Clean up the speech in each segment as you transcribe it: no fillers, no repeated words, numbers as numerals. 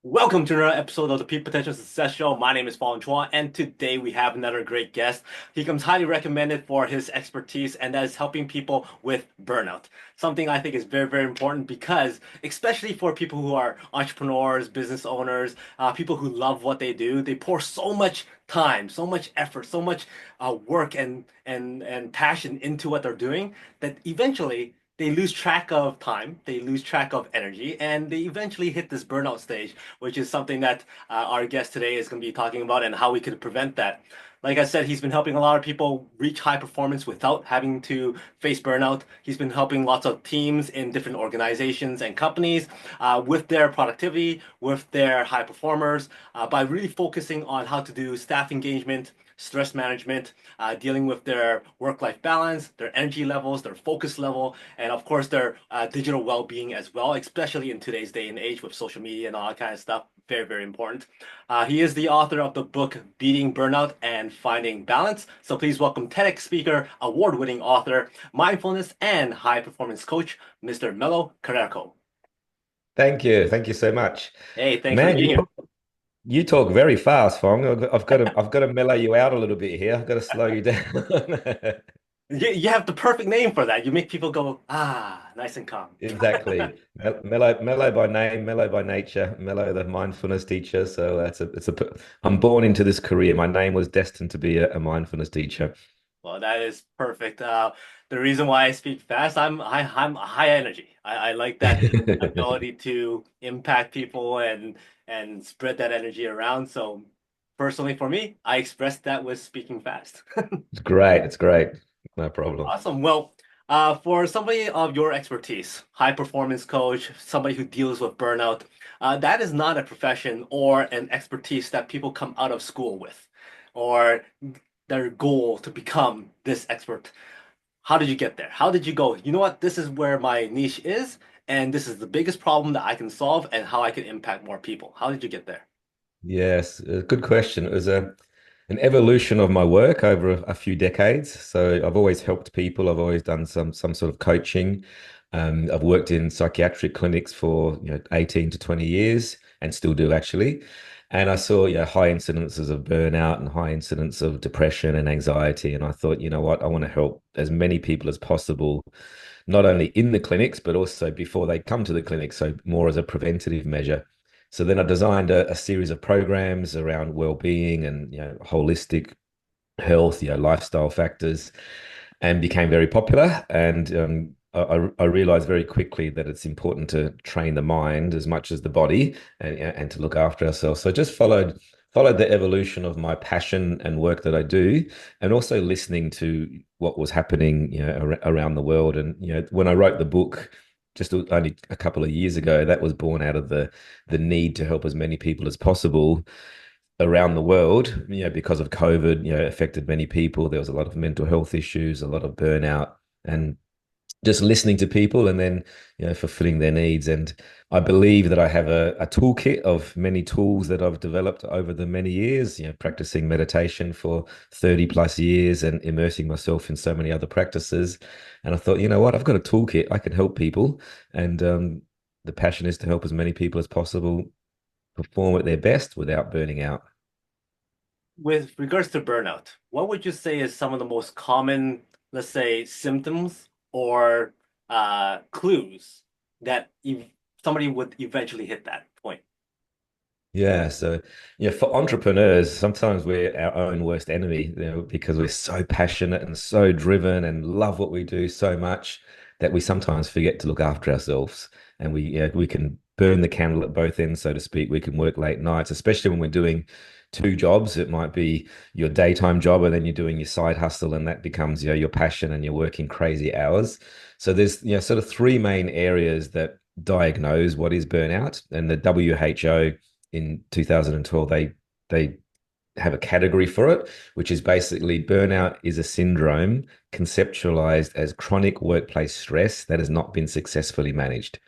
Welcome to another episode of the Peak Potential Success Show. My name is Fong, and today we have another great guest. He comes highly recommended for his expertise, and that is helping people with burnout. Something I think is very, very important because, especially for people who are entrepreneurs, business owners, people who love what they do, they pour so much time, so much effort, so much work and passion into what they're doing that eventually they lose track of time, they lose track of energy, and they eventually hit this burnout stage, which is something that our guest today is going to be talking about and how we could prevent that. Like I said, he's been helping a lot of people reach high performance without having to face burnout. He's been helping lots of teams in different organizations and companies with their productivity, with their high performers, by really focusing on how to do staff engagement, stress management, dealing with their work-life balance, their energy levels, their focus level, and of course their digital well-being as well, especially in today's day and age with social media and all that kind of stuff. Very, very important. He is the author of the book Beating Burnout and Finding Balance. So please welcome TEDx speaker, award-winning author, mindfulness and high-performance coach, Mr. MELO CALARCO. Thank you. Thank you so much. Hey, thanks for Man, being here. you talk very fast, Fong. I've got to mellow you out a little bit here. I've got to slow you down. You have the perfect name for that. You make people go, nice and calm. Exactly. Mellow by name, mellow by nature, mellow the mindfulness teacher. So I'm born into this career. My name was destined to be a mindfulness teacher. Well, that is perfect. The reason why I speak fast, I'm high energy. I like that ability to impact people and spread that energy around. So personally for me, I express that with speaking fast. It's great. It's great. No problem. Awesome. Well, for somebody of your expertise, high performance coach, somebody who deals with burnout, that is not a profession or an expertise that people come out of school with, or their goal to become this expert. How did you get there? How did you go? You know what? This is where my niche is, and this is the biggest problem that I can solve, and how I can impact more people. How did you get there? Yes, good question. It was an evolution of my work over a few decades. So I've always helped people. I've always done some sort of coaching. I've worked in psychiatric clinics for 18 to 20 years and still do actually. And I saw high incidences of burnout and high incidence of depression and anxiety. And I thought, you know what, I want to help as many people as possible, not only in the clinics, but also before they come to the clinic. So more as a preventative measure. So then I designed a series of programs around well-being and holistic health, lifestyle factors, and became very popular. And I realized very quickly that it's important to train the mind as much as the body, and to look after ourselves. So I just followed the evolution of my passion and work that I do, and also listening to what was happening, around the world. And when I wrote the book just only a couple of years ago, that was born out of the need to help as many people as possible around the world, because of COVID, affected many people. There was a lot of mental health issues, a lot of burnout, and just listening to people and then, fulfilling their needs. And I believe that I have a toolkit of many tools that I've developed over the many years, practicing meditation for 30 plus years and immersing myself in so many other practices. And I thought, you know what, I've got a toolkit, I can help people. And the passion is to help as many people as possible perform at their best without burning out. With regards to burnout, what would you say is some of the most common, let's say, symptoms or clues that somebody would eventually hit that point? Yeah, so for entrepreneurs, sometimes we're our own worst enemy, because we're so passionate and so driven and love what we do so much that we sometimes forget to look after ourselves. And we can burn the candle at both ends, so to speak. We can work late nights, especially when we're doing two jobs. It might be your daytime job, and then you're doing your side hustle, and that becomes your passion, and you're working crazy hours. So there's sort of three main areas that diagnose what is burnout, and the WHO in 2012 they have a category for it, which is basically burnout is a syndrome conceptualized as chronic workplace stress that has not been successfully managed.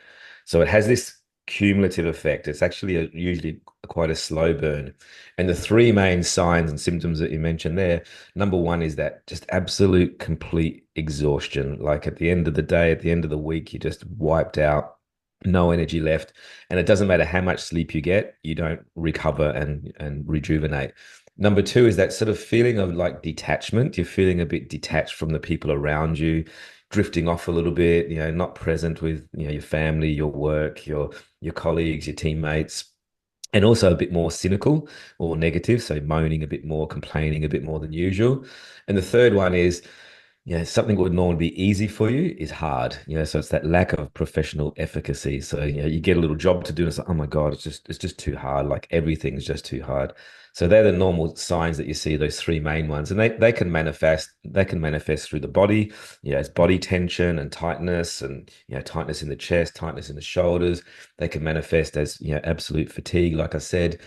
So it has this cumulative effect. It's actually usually quite a slow burn. And the three main signs and symptoms that you mentioned there, number one is that just absolute complete exhaustion. Like at the end of the day, at the end of the week, you're just wiped out. no energy left. And it doesn't matter how much sleep you get, you don't recover and rejuvenate. Number two is that sort of feeling of like detachment. You're feeling a bit detached from the people around you, drifting off a little bit, not present with, your family, your work, your colleagues, your teammates, and also a bit more cynical or negative. So moaning a bit more, complaining a bit more than usual. And the third one is something that would normally be easy for you is hard. So it's that lack of professional efficacy. So, you get a little job to do, and it's like, oh my God, it's just too hard. Like everything's just too hard. So they're the normal signs that you see, those three main ones. And they can manifest through the body. It's body tension and tightness and tightness in the chest, tightness in the shoulders. They can manifest as absolute fatigue, like I said.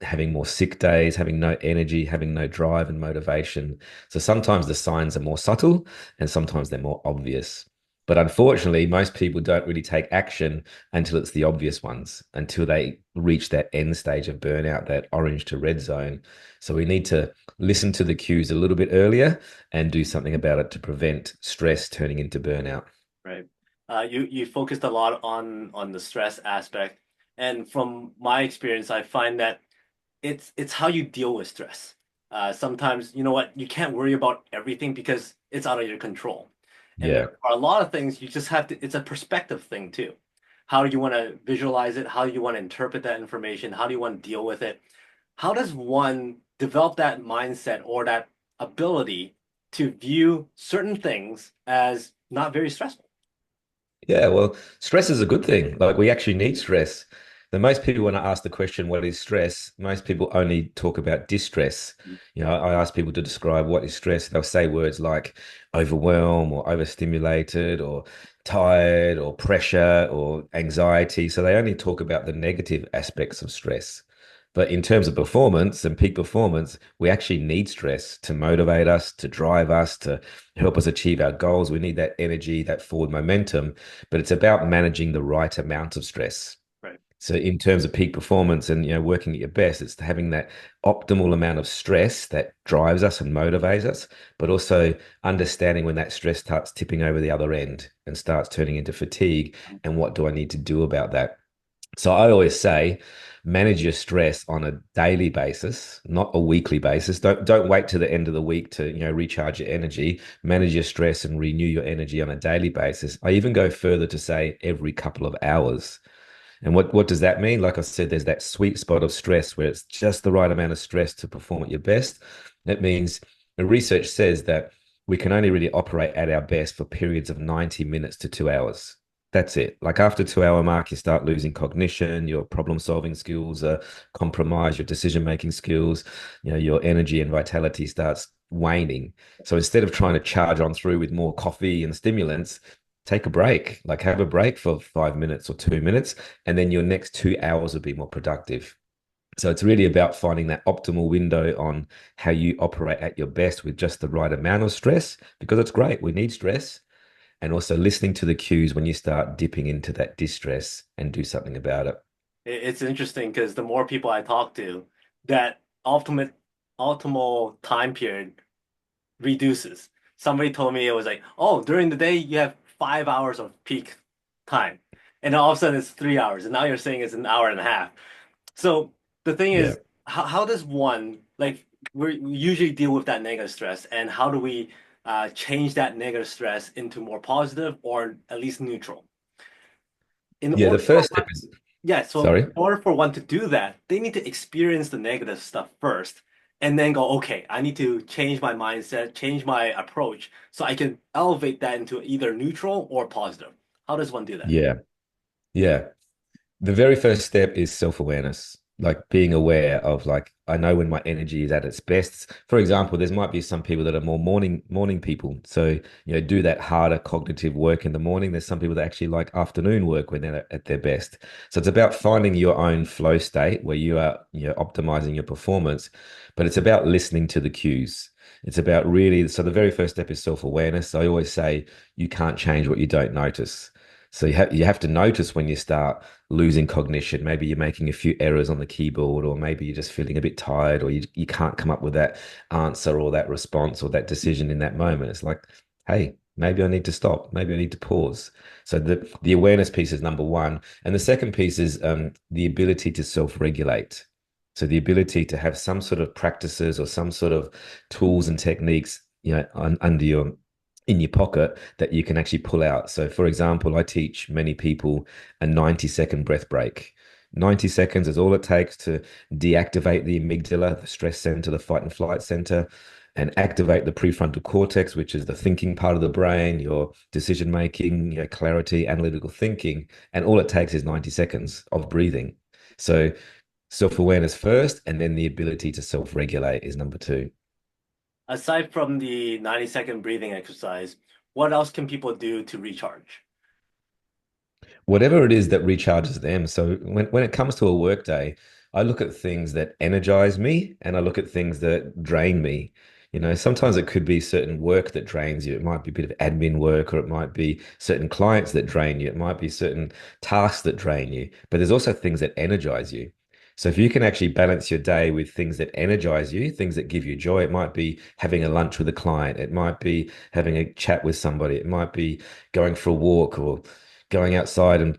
Having more sick days, having no energy, having no drive and motivation. So sometimes the signs are more subtle and sometimes they're more obvious. But unfortunately, most people don't really take action until it's the obvious ones, until they reach that end stage of burnout, that orange to red zone. So we need to listen to the cues a little bit earlier and do something about it to prevent stress turning into burnout. Right. You focused a lot on the stress aspect, and from my experience, I find that it's how you deal with stress. Sometimes, you know what, you can't worry about everything because it's out of your control. And there Yeah. are a lot of things you just have to, it's a perspective thing too. How do you want to visualize it? How do you want to interpret that information? How do you want to deal with it? How does one develop that mindset or that ability to view certain things as not very stressful? Yeah, well, stress is a good thing. Like we actually need stress. The most people, when I ask the question, what is stress? Most people only talk about distress. I ask people to describe what is stress. They'll say words like overwhelm or overstimulated or tired or pressure or anxiety. So they only talk about the negative aspects of stress. But in terms of performance and peak performance, we actually need stress to motivate us, to drive us, to help us achieve our goals. We need that energy, that forward momentum, but it's about managing the right amount of stress. Right. So in terms of peak performance and working at your best, it's having that optimal amount of stress that drives us and motivates us, but also understanding when that stress starts tipping over the other end and starts turning into fatigue, and what do I need to do about that? So I always say, manage your stress on a daily basis, not a weekly basis. Don't wait to the end of the week to, recharge your energy. Manage your stress and renew your energy on a daily basis. I even go further to say every couple of hours. And what does that mean? Like I said, there's that sweet spot of stress where it's just the right amount of stress to perform at your best. That means the research says that we can only really operate at our best for periods of 90 minutes to 2 hours. That's it. Like after 2 hour mark, you start losing cognition, your problem solving skills are compromised, your decision making skills, your energy and vitality starts waning. So instead of trying to charge on through with more coffee and stimulants, take a break, like have a break for 5 minutes or 2 minutes, and then your next 2 hours will be more productive. So it's really about finding that optimal window on how you operate at your best with just the right amount of stress, because it's great. We need stress. And also listening to the cues when you start dipping into that distress and do something about it. It's interesting because the more people I talk to, that optimal time period reduces. Somebody told me it was like, oh, during the day you have 5 hours of peak time, and then all of a sudden it's 3 hours, and now you're saying it's an hour and a half. So the thing Yeah. is, how does one like we usually deal with that negative stress, and how do we change that negative stress into more positive or at least neutral? In Yeah. The order for first step one, is, yeah, so sorry. in order for one to do that, they need to experience the negative stuff first and then go, okay, I need to change my mindset, change my approach so I can elevate that into either neutral or positive. How does one do that? Yeah. Yeah. The very first step is self-awareness, like being aware of like I know when my energy is at its best. For example, there might be some people that are more morning people. So, do that harder cognitive work in the morning. There's some people that actually like afternoon work when they're at their best. So it's about finding your own flow state where you are, optimizing your performance, but it's about listening to the cues. It's about really, so the very first step is self-awareness. I always say you can't change what you don't notice. So you have to notice when you start losing cognition. Maybe you're making a few errors on the keyboard, or maybe you're just feeling a bit tired, or you can't come up with that answer or that response or that decision in that moment. It's like, hey, Maybe I need to stop. Maybe I need to pause. So the awareness piece is number one. And the second piece is the ability to self-regulate. So the ability to have some sort of practices or some sort of tools and techniques, under your in your pocket that you can actually pull out. So for example, I teach many people a 90-second breath break. 90 seconds is all it takes to deactivate the amygdala, the stress center, the fight and flight center, and activate the prefrontal cortex, which is the thinking part of the brain, your decision making, clarity, analytical thinking. And all it takes is 90 seconds of breathing. So self awareness first, and then the ability to self regulate is number two. Aside from the 90-second breathing exercise, what else can people do to recharge? Whatever it is that recharges them. So when it comes to a work day, I look at things that energize me and I look at things that drain me. Sometimes it could be certain work that drains you. It might be a bit of admin work, or it might be certain clients that drain you. It might be certain tasks that drain you. But there's also things that energize you. So if you can actually balance your day with things that energize you, things that give you joy, it might be having a lunch with a client, it might be having a chat with somebody, it might be going for a walk or going outside and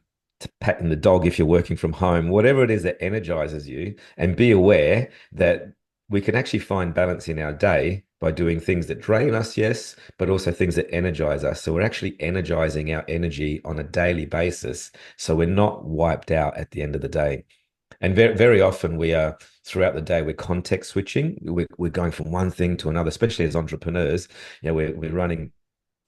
patting the dog if you're working from home, whatever it is that energizes you, and be aware that we can actually find balance in our day by doing things that drain us, yes, but also things that energize us. So we're actually energizing our energy on a daily basis. So we're not wiped out at the end of the day. And very, very often we are throughout the day, we're context switching. We're going from one thing to another, especially as entrepreneurs. We're running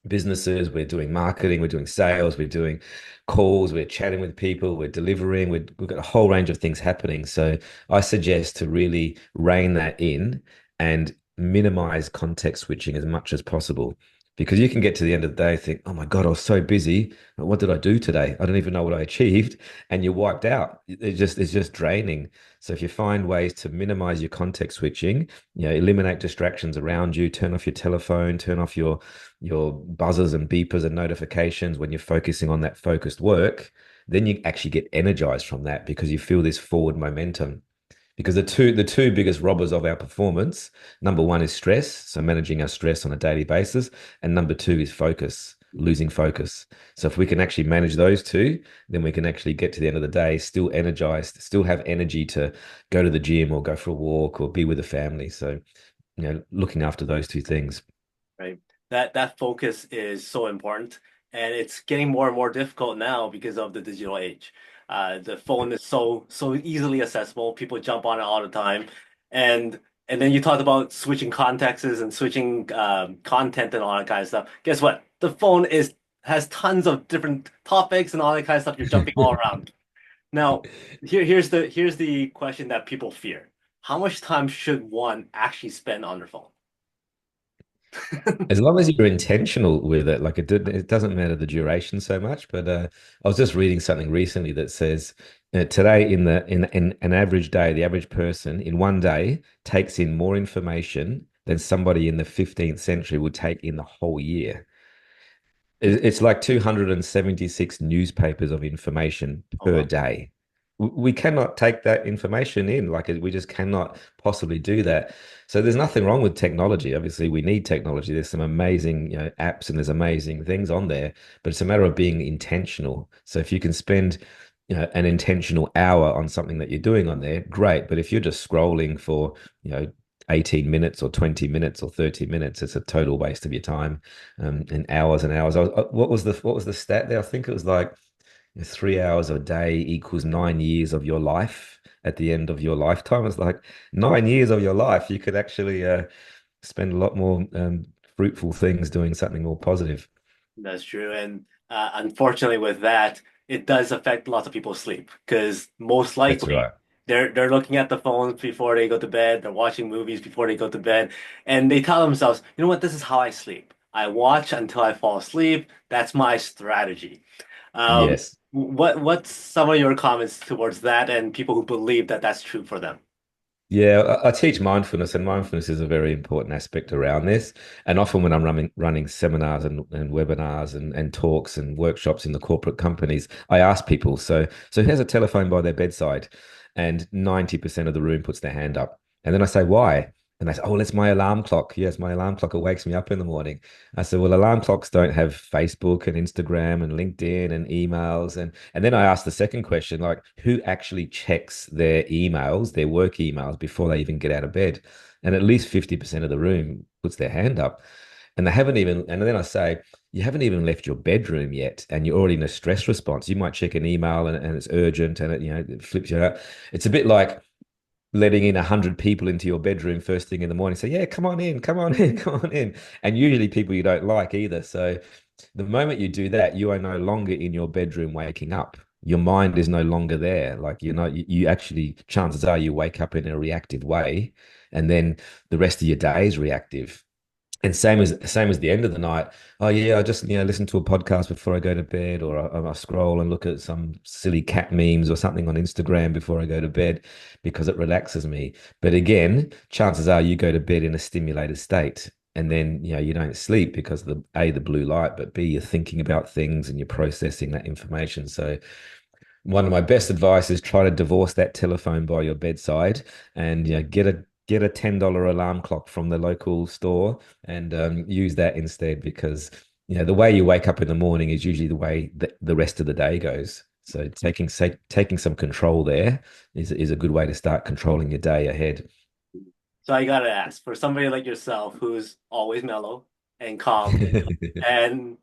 businesses, we're doing marketing, we're doing sales, we're doing calls, we're chatting with people, we're delivering, we've got a whole range of things happening. So I suggest to really rein that in and minimize context switching as much as possible. Because you can get to the end of the day, think, oh my God, I was so busy. What did I do today? I don't even know what I achieved. And you're wiped out. It's just draining. So if you find ways to minimize your context switching, eliminate distractions around you, turn off your telephone, turn off your buzzers and beepers and notifications when you're focusing on that focused work, then you actually get energized from that because you feel this forward momentum. Because the two biggest robbers of our performance, number one is stress, so managing our stress on a daily basis, and number two is focus, losing focus. So if we can actually manage those two, then we can actually get to the end of the day still energized, still have energy to go to the gym or go for a walk or be with the family. So, looking after those two things. Right? That focus is so important, and it's getting more and more difficult now because of the digital age. The phone is so easily accessible. People jump on it all the time, and and then you talked about switching contexts and switching content and all that kind of stuff. Guess what? The phone is has tons of different topics and all that kind of stuff. You're jumping all around. Now, here's the question that people fear. How much time should one actually spend on their phone? As long as you're intentional with it, like it doesn't matter the duration so much. But I was just reading something recently that says today in an average day, the average person in one day takes in more information than somebody in the 15th century would take in the whole year. It's like 276 newspapers of information Oh, per wow. day. We cannot take that information in. Like we just cannot possibly do that. So there's nothing wrong with technology. Obviously, we need technology. There's some amazing, apps and there's amazing things on there, but it's a matter of being intentional. So if you can spend, an intentional hour on something that you're doing on there, great. But if you're just scrolling for, 18 minutes or 20 minutes or 30 minutes, it's a total waste of your time, and hours and hours. What was the stat there? I think it was like 3 hours a day equals 9 years of your life at the end of your lifetime. It's like 9 years of your life. You could actually spend a lot more fruitful things doing something more positive. That's true. And unfortunately, with that, it does affect lots of people's sleep because most That's likely right. they're looking at the phones before they go to bed, they're watching movies before they go to bed, and they tell themselves, you know what, this is how I sleep. I watch until I fall asleep. That's my strategy. Um, Yes. what's some of your comments towards that and people who believe that that's true for them? Yeah, I teach mindfulness, and mindfulness is a very important aspect around this. And often when I'm running seminars and webinars and talks and workshops in the corporate companies, I ask people, so here's a telephone by their bedside, and 90% of the room puts their hand up. And then I say, why? And they said, oh, it's my alarm clock. Yes, my alarm clock. It wakes me up in the morning. I said, well, alarm clocks don't have Facebook and Instagram and LinkedIn and emails. And then I asked the second question, like, who actually checks their emails, their work emails, before they even get out of bed? And at least 50% of the room puts their hand up. And they haven't even, and then I say, you haven't even left your bedroom yet, and you're already in a stress response. You might check an email and it's urgent and it flips you out. It's a bit like letting in 100 people into your bedroom first thing in the morning. Say, yeah, come on in, come on in, come on in. And usually people you don't like either. So the moment you do that, you are no longer in your bedroom waking up. Your mind is no longer there. Like you actually, chances are you wake up in a reactive way, and then the rest of your day is reactive. And same as the end of the night. Oh yeah, I just listen to a podcast before I go to bed, or I scroll and look at some silly cat memes or something on Instagram before I go to bed because it relaxes me. But again, chances are you go to bed in a stimulated state, and then you don't sleep because of the blue light, but B, you're thinking about things and you're processing that information. So one of my best advice is try to divorce that telephone by your bedside, and get a $10 alarm clock from the local store, and use that instead, because the way you wake up in the morning is usually the way that the rest of the day goes. So taking some control there is a good way to start controlling your day ahead. So I gotta ask, for somebody like yourself who's always mellow and calm and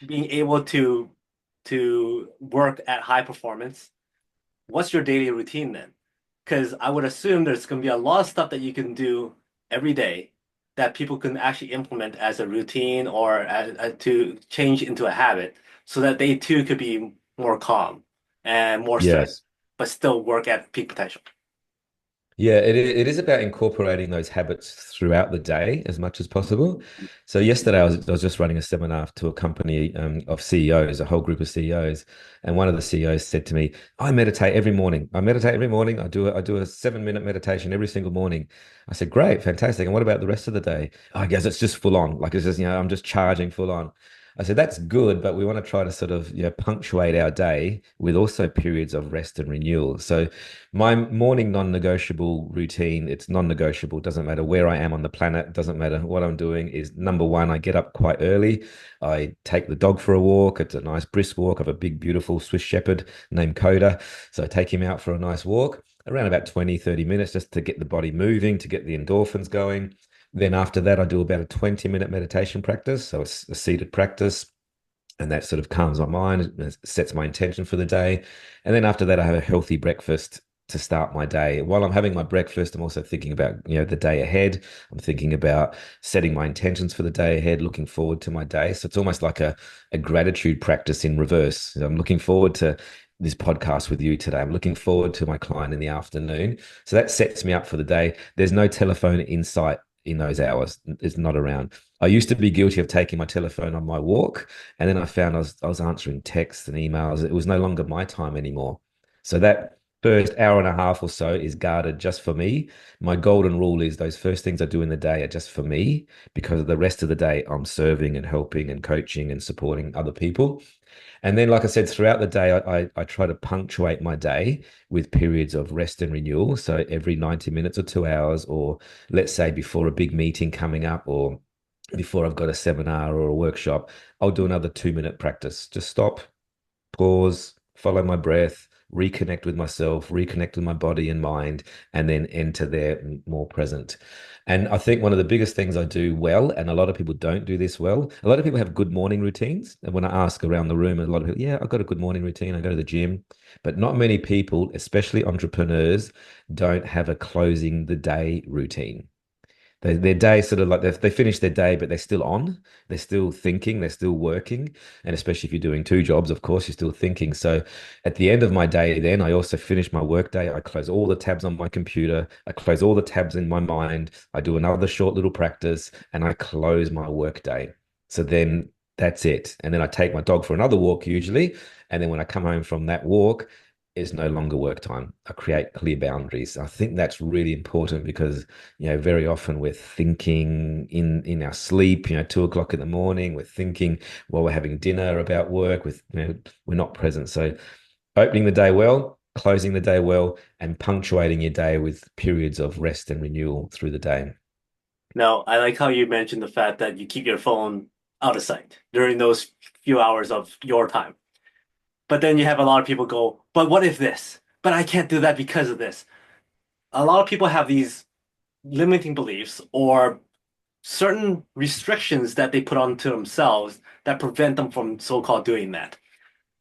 being able to work at high performance, what's your daily routine then? Because I would assume there's going to be a lot of stuff that you can do every day that people can actually implement as a routine or to change into a habit so that they too could be more calm and more stressed, Yes. but still work at peak potential. Yeah, it is about incorporating those habits throughout the day as much as possible. So yesterday I was just running a seminar to a company of CEOs, a whole group of CEOs, and one of the CEOs said to me, "I meditate every morning. I meditate every morning. I do a 7 minute meditation every single morning." I said, "Great, fantastic. And what about the rest of the day?" "Oh, I guess it's just full on. Like it's just I'm just charging full on." I said, "That's good, but we want to try to sort of punctuate our day with also periods of rest and renewal." So my morning non-negotiable routine, it's non-negotiable. Doesn't matter where I am on the planet, doesn't matter what I'm doing, is number one, I get up quite early. I take the dog for a walk. It's a nice brisk walk. I have a big, beautiful Swiss Shepherd named Coda. So I take him out for a nice walk, around about 20, 30 minutes, just to get the body moving, to get the endorphins going. Then after that, I do about a 20-minute meditation practice. So it's a seated practice, and that sort of calms my mind, sets my intention for the day. And then after that, I have a healthy breakfast to start my day. While I'm having my breakfast, I'm also thinking about the day ahead. I'm thinking about setting my intentions for the day ahead, looking forward to my day. So it's almost like a gratitude practice in reverse. I'm looking forward to this podcast with you today. I'm looking forward to my client in the afternoon. So that sets me up for the day. There's no telephone in sight in those hours. It's not around. I used to be guilty of taking my telephone on my walk, and then I found I was answering texts and emails. It was no longer my time anymore. So that first hour and a half or so is guarded just for me. My golden rule is those first things I do in the day are just for me, because the rest of the day I'm serving and helping and coaching and supporting other people. And then, like I said, throughout the day, I try to punctuate my day with periods of rest and renewal. So every 90 minutes or 2 hours, or let's say before a big meeting coming up, or before I've got a seminar or a workshop, I'll do another 2 minute practice. Just stop, pause, follow my breath, reconnect with myself, reconnect with my body and mind, and then enter there more present. And I think one of the biggest things I do well, and a lot of people don't do this well, a lot of people have good morning routines. And when I ask around the room, a lot of people, yeah, I've got a good morning routine. I go to the gym. But not many people, especially entrepreneurs, don't have a closing the day routine. Their day sort of like they finish their day, but they're still on. They're still thinking. They're still working. And especially if you're doing two jobs, of course, you're still thinking. So at the end of my day, then I also finish my work day. I close all the tabs on my computer. I close all the tabs in my mind. I do another short little practice, and I close my work day. So then that's it. And then I take my dog for another walk usually. And then when I come home from that walk, it's no longer work time. I create clear boundaries. I think that's really important, because very often we're thinking in our sleep, 2 o'clock in the morning, we're thinking while we're having dinner about work, we're not present. So opening the day well, closing the day well, and punctuating your day with periods of rest and renewal through the day. Now, I like how you mentioned the fact that you keep your phone out of sight during those few hours of your time. But then you have a lot of people go, but what if this? But I can't do that because of this. A lot of people have these limiting beliefs or certain restrictions that they put onto themselves that prevent them from so-called doing that.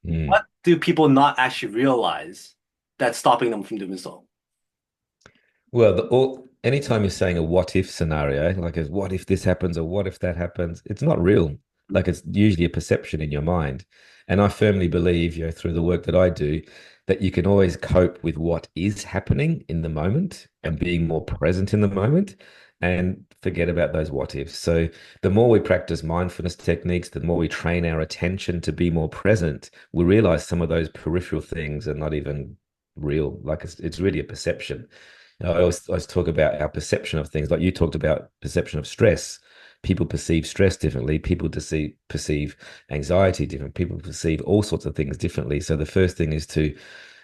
Mm. What do people not actually realize that's stopping them from doing so? Well, anytime you're saying a what if scenario, like a what if this happens or what if that happens, it's not real. Like it's usually a perception in your mind. And I firmly believe, through the work that I do, that you can always cope with what is happening in the moment Yep. and being more present in the moment and forget about those what ifs. So the more we practice mindfulness techniques, the more we train our attention to be more present, we realize some of those peripheral things are not even real. Like it's really a perception. I always talk about our perception of things. Like you talked about perception of stress. People perceive stress differently. People perceive anxiety different. People perceive all sorts of things differently. So the first thing is to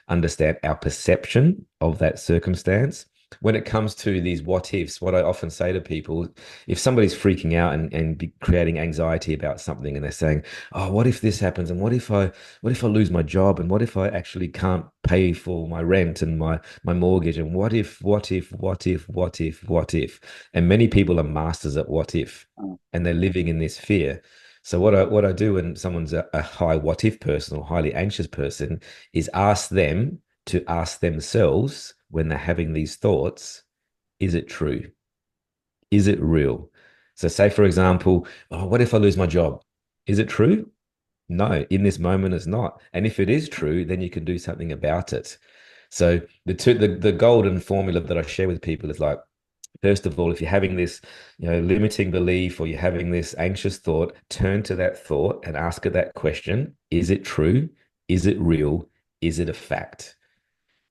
understand our perception of that circumstance. When it comes to these what ifs, what I often say to people, if somebody's freaking out and creating anxiety about something and they're saying, oh, what if this happens? And what if I lose my job? And what if I actually can't pay for my rent and my mortgage? And what if? And many people are masters at what if, Mm. and they're living in this fear. So what I do when someone's a high what if person or highly anxious person is ask them to ask themselves when they're having these thoughts, is it true? Is it real? So say, for example, oh, what if I lose my job? Is it true? No, in this moment it's not. And if it is true, then you can do something about it. So the golden formula that I share with people is like, first of all, if you're having this, limiting belief or you're having this anxious thought, turn to that thought and ask it that question. Is it true? Is it real? Is it a fact?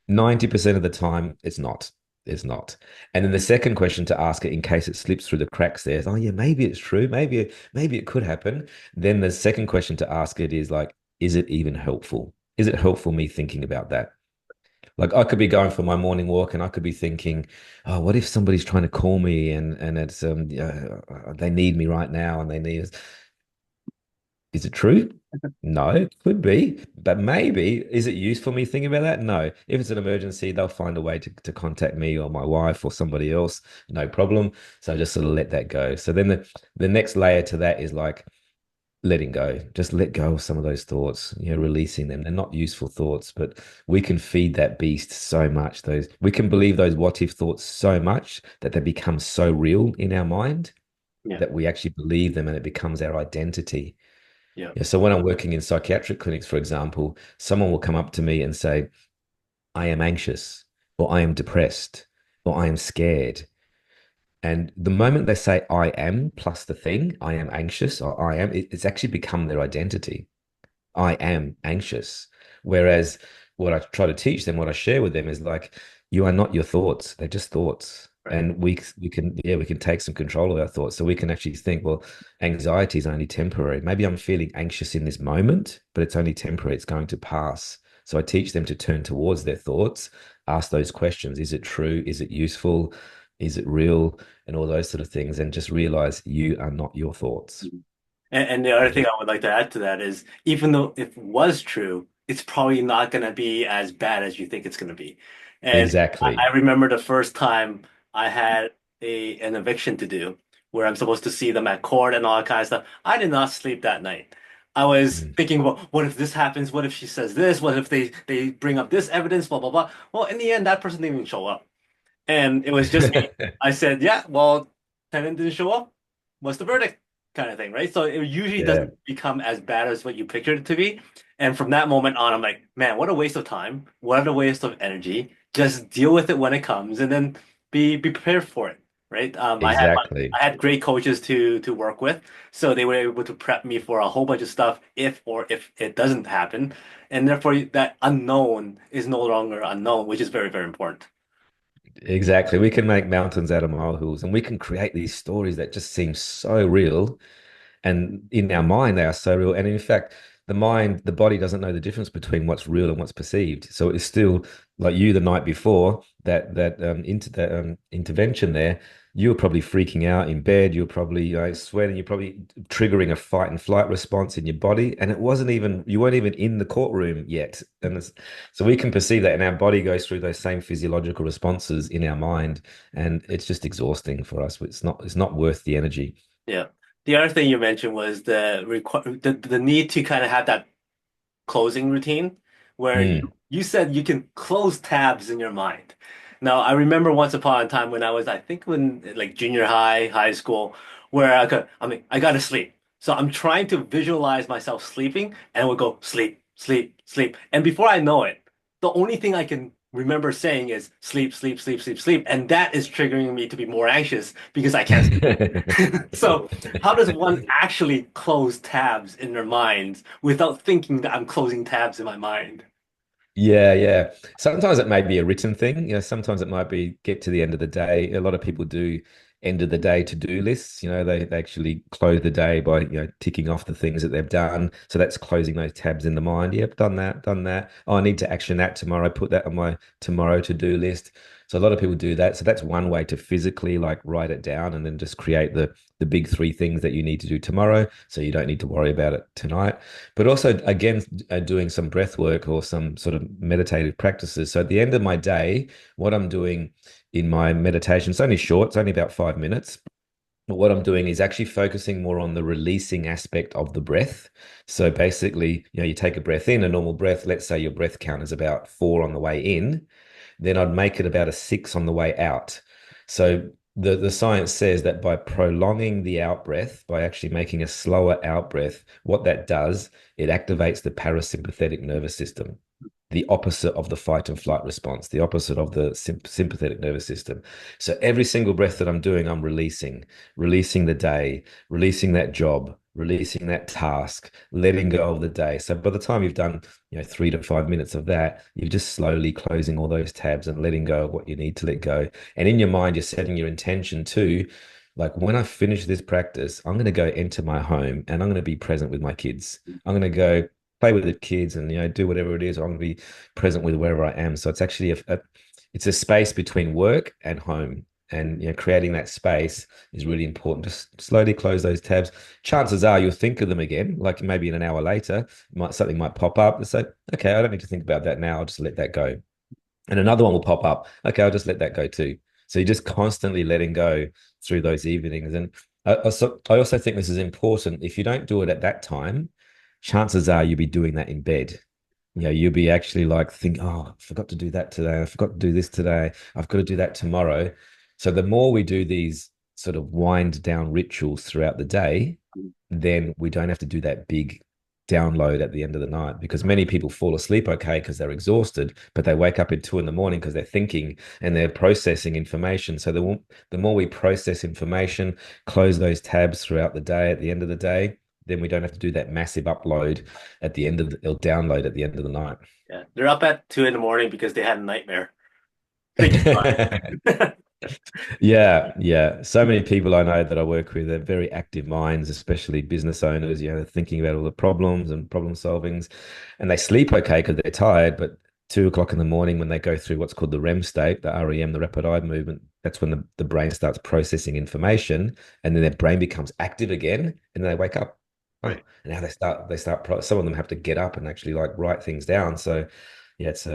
90% of the time, it's not. It's not. And then the second question to ask it in case it slips through the cracks there is, oh yeah, maybe it's true. Maybe it could happen. Then the second question to ask it is like, is it even helpful? Is it helpful me thinking about that? Like I could be going for my morning walk and I could be thinking, oh, what if somebody's trying to call me and it's they need me right now and they need us. Is it true? No, it could be, but maybe. Is it useful me thinking about that? No. If it's an emergency, they'll find a way to contact me or my wife or somebody else. No problem. So I just sort of let that go. So then the next layer to that is like letting go. Just let go of some of those thoughts, releasing them. They're not useful thoughts, but we can feed that beast so much. Those we can believe those what if thoughts so much that they become so real in our mind Yeah. that we actually believe them and it becomes our identity. Yeah. Yeah, so when I'm working in psychiatric clinics, for example, someone will come up to me and say, I am anxious, or I am depressed, or I am scared. And the moment they say I am plus the thing, I am anxious or I am, it's actually become their identity. I am anxious. Whereas what I try to teach them, what I share with them is like, you are not your thoughts. They're just thoughts. Right. And we can take some control of our thoughts. So we can actually think, well, anxiety is only temporary. Maybe I'm feeling anxious in this moment, but it's only temporary. It's going to pass. So I teach them to turn towards their thoughts, ask those questions. Is it true? Is it useful? Is it real? And all those sort of things. And just realize you are not your thoughts. And the other Yeah, thing I would like to add to that is, even though it was true, it's probably not going to be as bad as you think it's going to be. And I exactly. remember the first time I had an eviction to do, where I'm supposed to see them at court and all that kind of stuff. I did not sleep that night. I was Mm. thinking about what if this happens? What if she says this? What if they bring up this evidence? Blah blah blah. Well, in the end, that person didn't even show up. And it was just me. I said, yeah, well, tenant didn't show up. What's the verdict? Kind of thing, right? So it usually Yeah, doesn't become as bad as what you pictured it to be. And from that moment on, I'm like, man, what a waste of time. What a waste of energy. Just deal with it when it comes and then be prepared for it, right? exactly. I had great coaches to work with, so they were able to prep me for a whole bunch of stuff if it doesn't happen. And therefore that unknown is no longer unknown, which is very, very important. Exactly. We can make mountains out of molehills and we can create these stories that just seem so real. And in our mind, they are so real. And in fact, the body doesn't know the difference between what's real and what's perceived. So it's still like you the night before that intervention there. you were probably freaking out in bed. You were probably sweating. You're probably triggering a fight and flight response in your body. And it wasn't even, you weren't even in the courtroom yet. So we can perceive that, and our body goes through those same physiological responses in our mind. And it's just exhausting for us. It's not worth the energy. Yeah. The other thing you mentioned was the need to kind of have that closing routine where Mm. you said you can close tabs in your mind. Now, I remember once upon a time when I was, I think when like junior high, high school, where I gotta sleep. So I'm trying to visualize myself sleeping and it would go sleep, sleep, sleep. And before I know it, the only thing I can remember saying is sleep, sleep, sleep, sleep, sleep. And that is triggering me to be more anxious because I can't sleep. So, how does one actually close tabs in their minds without thinking that I'm closing tabs in my mind? Yeah, yeah. Sometimes it may be a written thing. Sometimes it might be get to the end of the day. A lot of people do end of the day to-do lists. They actually close the day by, ticking off the things that they've done. So that's closing those tabs in the mind. Yep, done that, done that. Oh, I need to action that tomorrow. Put that on my tomorrow to-do list. So a lot of people do that. So that's one way to physically like write it down and then just create the big three things that you need to do tomorrow. So you don't need to worry about it tonight. But also, again, doing some breath work or some sort of meditative practices. So at the end of my day, what I'm doing in my meditation, it's only short, it's only about 5 minutes. But what I'm doing is actually focusing more on the releasing aspect of the breath. So basically, you take a breath in, a normal breath, let's say your breath count is about 4 on the way in, then I'd make it about a 6 on the way out. So the science says that by prolonging the out breath, by actually making a slower out breath, what that does, it activates the parasympathetic nervous system, the opposite of the fight and flight response, the opposite of the sympathetic nervous system. So every single breath that I'm doing, I'm releasing the day, releasing that job, releasing that task, letting go of the day. So by the time you've done, 3 to 5 minutes of that, you're just slowly closing all those tabs and letting go of what you need to let go. And in your mind, you're setting your intention to, like, when I finish this practice, I'm going to go enter my home and I'm going to be present with my kids. I'm going to go play with the kids and do whatever it is. I'm going to be present with wherever I am. So it's actually it's a space between work and home. And creating that space is really important. Just slowly close those tabs. Chances are you'll think of them again, like maybe in an hour later, something might pop up and say, okay, I don't need to think about that now. I'll just let that go. And another one will pop up. Okay, I'll just let that go too. So you're just constantly letting go through those evenings. And I also think this is important. If you don't do it at that time, chances are you'll be doing that in bed. You'll be actually like think, oh, I forgot to do that today. I forgot to do this today. I've got to do that tomorrow. So the more we do these sort of wind down rituals throughout the day, then we don't have to do that big download at the end of the night, because many people fall asleep okay because they're exhausted, but they wake up at 2 in the morning because they're thinking and they're processing information. So the more we process information, close those tabs throughout the day, at the end of the day, then we don't have to do that massive upload at the end of or download at the end of the night. Yeah, they're up at 2 in the morning because they had a nightmare. Thinking about it. Yeah, yeah. So many people I know that I work with are very active minds, especially business owners. They're thinking about all the problems and problem solvings, and they sleep okay because they're tired. But 2 o'clock in the morning, when they go through what's called the REM state, the REM, the rapid eye movement, that's when the brain starts processing information, and then their brain becomes active again, and then they wake up. Oh, Right. and now some of them have to get up and actually like write things down. So yeah, it's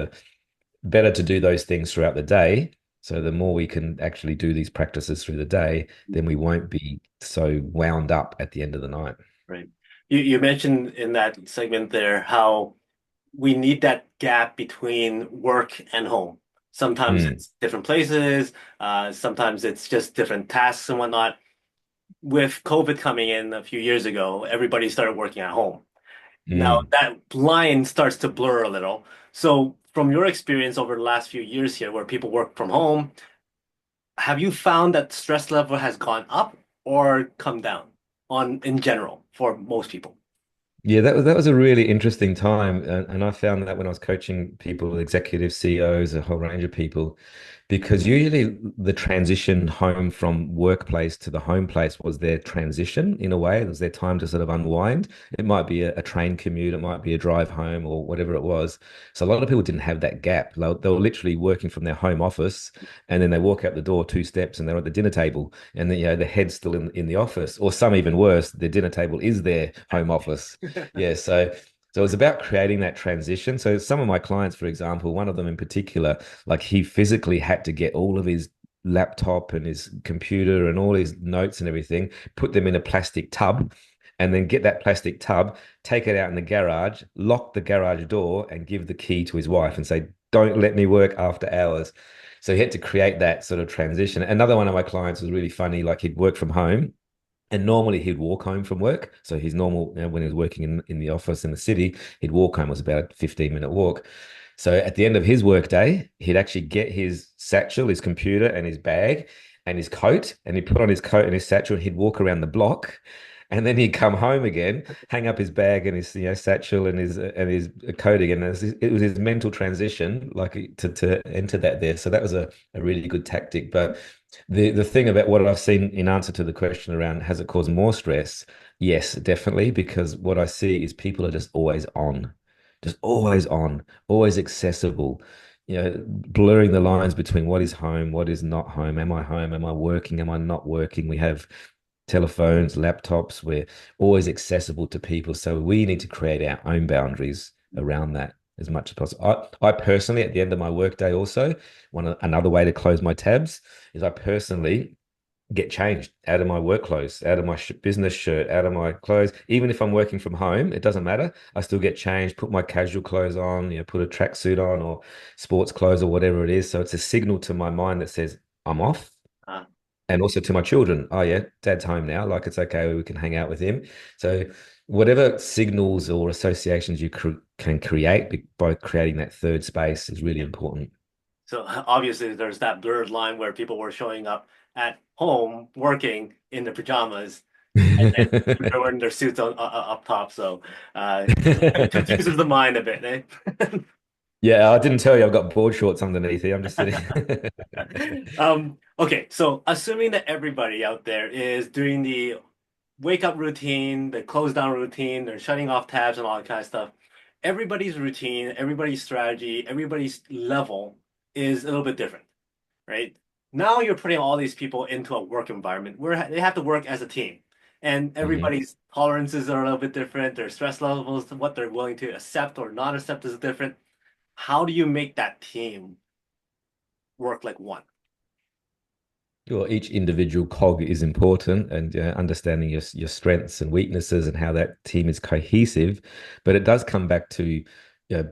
better to do those things throughout the day. So the more we can actually do these practices through the day, then we won't be so wound up at the end of the night. Right. You mentioned in that segment there how we need that gap between work and home. Sometimes Mm, it's different places, sometimes it's just different tasks and whatnot. With COVID coming in a few years ago, everybody started working at home. Now mm. that line starts to blur a little. So, from your experience over the last few years here, where people work from home, have you found that stress level has gone up or come down on in general for most people? Yeah, that was a really interesting time, and I found that when I was coaching people, executive CEOs, a whole range of people, because usually the transition home from workplace to the home place was their transition in a way. It was their time to sort of unwind. It might be a train commute, it might be a drive home or whatever it was. So a lot of people didn't have that gap. They were literally working from their home office, and then they walk out the door 2 steps and they're at the dinner table, and then the head's still in the office. Or some even worse, their dinner table is their home office. Yeah, so it's about creating that transition. So some of my clients, for example, one of them in particular, like he physically had to get all of his laptop and his computer and all his notes and everything, put them in a plastic tub, and then get that plastic tub, take it out in the garage, lock the garage door, and give the key to his wife and say, "Don't let me work after hours." So he had to create that sort of transition. Another one of my clients was really funny. Like he'd work from home, and normally he'd walk home from work. So his normal, when he was working in the office in the city, he'd walk home. It was about a 15-minute walk. So at the end of his workday, he'd actually get his satchel, his computer, and his bag and his coat, and he'd put on his coat and his satchel, and he'd walk around the block. And then he'd come home again, hang up his bag and his satchel and his coat again. And it was his mental transition, like to enter that there. So that was a really good tactic. But the thing about what I've seen in answer to the question around has it caused more stress? Yes, definitely, because what I see is people are just always on, always accessible, blurring the lines between what is home, what is not home. Am I home? Am I working? Am I not working? We have telephones, laptops, we're always accessible to people. So we need to create our own boundaries around that as much as possible. I personally, at the end of my workday, also another way to close my tabs is I personally get changed out of my work clothes, out of my business shirt, out of my clothes. Even if I'm working from home, it doesn't matter. I still get changed, put my casual clothes on, put a tracksuit on or sports clothes or whatever it is. So it's a signal to my mind that says I'm off, Uh, and also to my children. Oh yeah, dad's home now. Like it's okay, we can hang out with him. So whatever signals or associations you can create by creating that third space is really yeah. important. So obviously there's that blurred line where people were showing up at home working in their pajamas and they're wearing their suits up top. So it confuses the mind a bit, eh? Yeah, I didn't tell you I've got board shorts underneath here. I'm just sitting. Okay, so assuming that everybody out there is doing the wake up routine, the close down routine, they're shutting off tabs and all that kind of stuff. Everybody's routine, everybody's strategy, everybody's level is a little bit different, right? Now you're putting all these people into a work environment where they have to work as a team. And Mhm. everybody's tolerances are a little bit different. Their stress levels, what they're willing to accept or not accept is different. How do you make that team work like one? Well, each individual cog is important, and understanding your strengths and weaknesses and how that team is cohesive. But it does come back to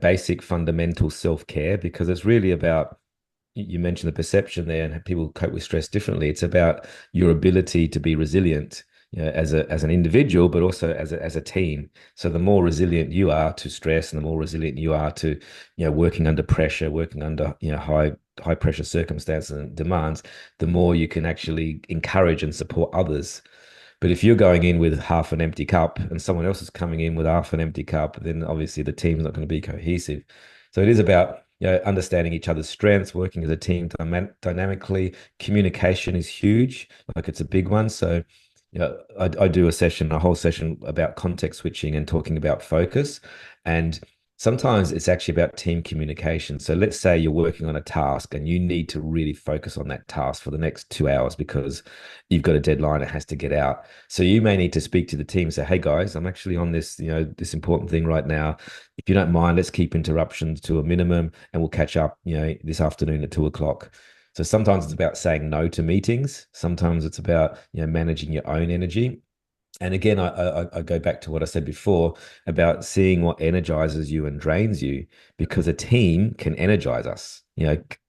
basic fundamental self-care, because it's really about, you mentioned the perception there and how people cope with stress differently. It's about your ability to be resilient, as an individual, but also as a team. So the more resilient you are to stress, and the more resilient you are to, working under pressure, working under, high pressure circumstances and demands, the more you can actually encourage and support others. But if you're going in with half an empty cup and someone else is coming in with half an empty cup, then obviously the team's not going to be cohesive. So it is about, understanding each other's strengths, working as a team dynamically. Communication is huge, like it's a big one. So, I do a whole session about context switching and talking about focus. And sometimes it's actually about team communication. So let's say you're working on a task and you need to really focus on that task for the next 2 hours because you've got a deadline, it has to get out. So you may need to speak to the team, say, "Hey guys, I'm actually on this, this important thing right now. If you don't mind, let's keep interruptions to a minimum and we'll catch up, this afternoon at 2 o'clock." So sometimes it's about saying no to meetings. Sometimes it's about, managing your own energy. And again, I go back to what I said before about seeing what energizes you and drains you, because a team can energize us,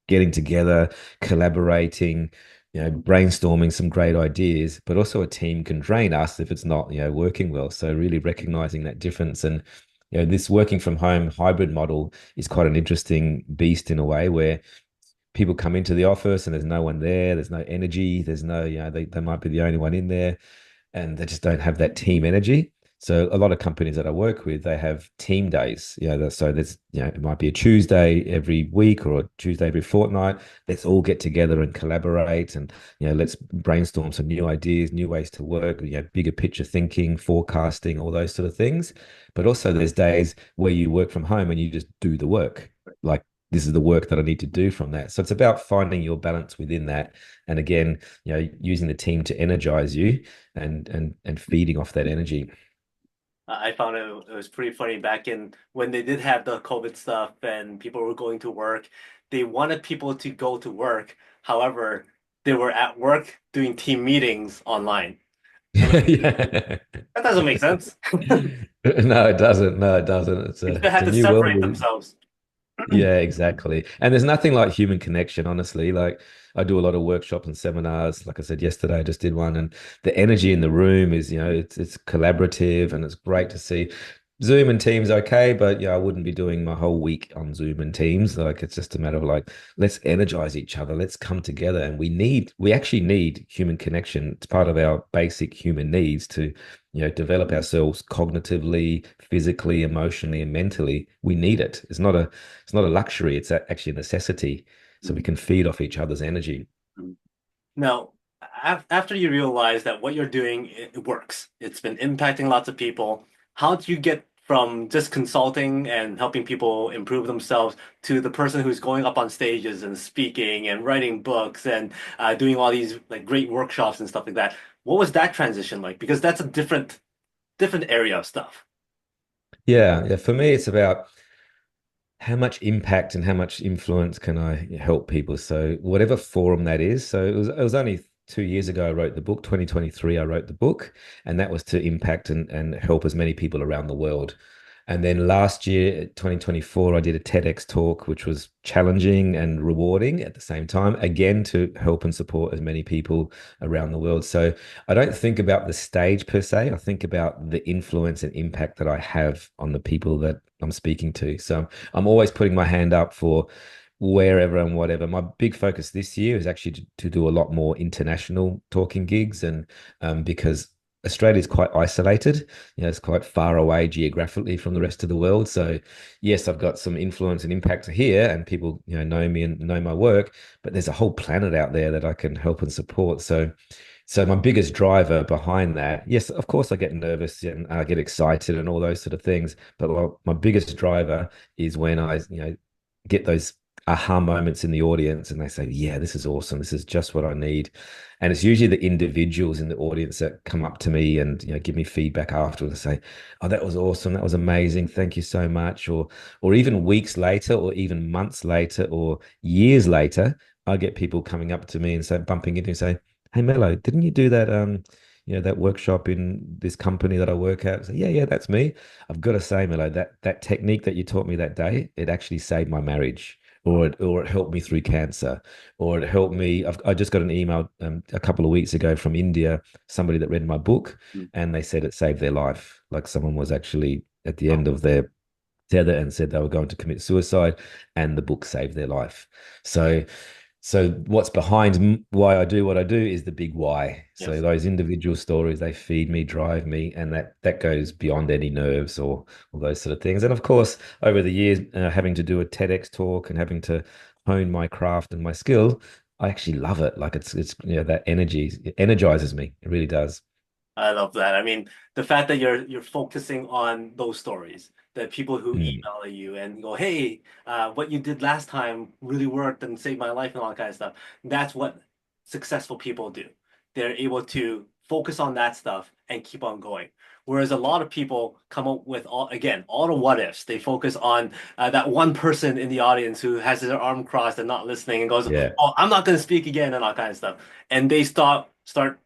getting together, collaborating, brainstorming some great ideas, but also a team can drain us if it's not, working well. So really recognizing that difference. And, this working from home hybrid model is quite an interesting beast in a way, where people come into the office and there's no one there, there's no energy, there's no, they might be the only one in there, and they just don't have that team energy. So a lot of companies that I work with, they have team days. So there's, it might be a Tuesday every week or a Tuesday every fortnight. Let's all get together and collaborate, and let's brainstorm some new ideas, new ways to work. Bigger picture thinking, forecasting, all those sort of things. But also, there's days where you work from home and you just do the work. Like, this is the work that I need to do from that. So it's about finding your balance within that. And again, using the team to energize you and feeding off that energy. I found it was pretty funny back in when they did have the COVID stuff and people were going to work. They wanted people to go to work. However, they were at work doing team meetings online. I'm like, Yeah. that doesn't make sense. No, it doesn't. No, it doesn't. They It's had a to new world. separate themselves. Yeah, exactly. And there's nothing like human connection, honestly. Like, I do a lot of workshops and seminars. Like I said yesterday, I just did one, and the energy in the room is, it's collaborative, and it's great to see. Zoom and Teams okay, but I wouldn't be doing my whole week on Zoom and Teams. Like, it's just a matter of like, let's energize each other, let's come together, and we actually need human connection. It's part of our basic human needs to develop ourselves cognitively, physically, emotionally, and mentally. We need it. It's not a luxury. It's actually a necessity. So we can feed off each other's energy. Now, after you realize that what you're doing it works, it's been impacting lots of people, how do you get from just consulting and helping people improve themselves to the person who's going up on stages and speaking and writing books and doing all these like great workshops and stuff like that? What was that transition like? Because that's a different area of stuff. Yeah, yeah. For me, it's about how much impact and how much influence can I help people. So whatever forum that is. So it was only 2 years ago I wrote the book. 2023 I wrote the book, and that was to impact and help as many people around the world. And then last year, 2024, I did a TEDx talk, which was challenging and rewarding at the same time, again, to help and support as many people around the world. So I don't think about the stage per se. I think about the influence and impact that I have on the people that I'm speaking to. So I'm always putting my hand up for wherever and whatever. My big focus this year is actually to do a lot more international talking gigs, and because Australia is quite isolated. It's quite far away geographically from the rest of the world. So, yes, I've got some influence and impact here, and people, know me and know my work. But there's a whole planet out there that I can help and support. So my biggest driver behind that, yes, of course, I get nervous and I get excited and all those sort of things. But my biggest driver is when I, get those aha moments in the audience and they say, yeah, this is awesome. This is just what I need. And it's usually the individuals in the audience that come up to me and, give me feedback afterwards and say, oh, that was awesome. That was amazing. Thank you so much. Or even weeks later, or even months later, or years later, I get people coming up to me and say, bumping into and say, hey, Melo, didn't you do that, that workshop in this company that I work at? I say, yeah, that's me. I've got to say, Melo, that technique that you taught me that day, it actually saved my marriage, or it helped me through cancer, or it helped me. I just got an email a couple of weeks ago from India, somebody that read my book, and they said it saved their life. Like, someone was actually at the end of their tether and said they were going to commit suicide, and the book saved their life. So what's behind why I do what I do is the big why. So Yes. those individual stories, they feed me, drive me, and that goes beyond any nerves or those sort of things. And of course, over the years, having to do a TEDx talk and having to hone my craft and my skill, I actually love it. Like, it's that energy, it energizes me. It really does. I love that. I mean, the fact that you're focusing on those stories, the people who Mm, email you and go, "Hey, what you did last time really worked and saved my life," and all that kind of stuff. That's what successful people do. They're able to focus on that stuff and keep on going. Whereas a lot of people come up with all the what ifs. They focus on that one person in the audience who has their arm crossed and not listening and goes, yeah. "Oh, I'm not going to speak again," and all kind of stuff. And they start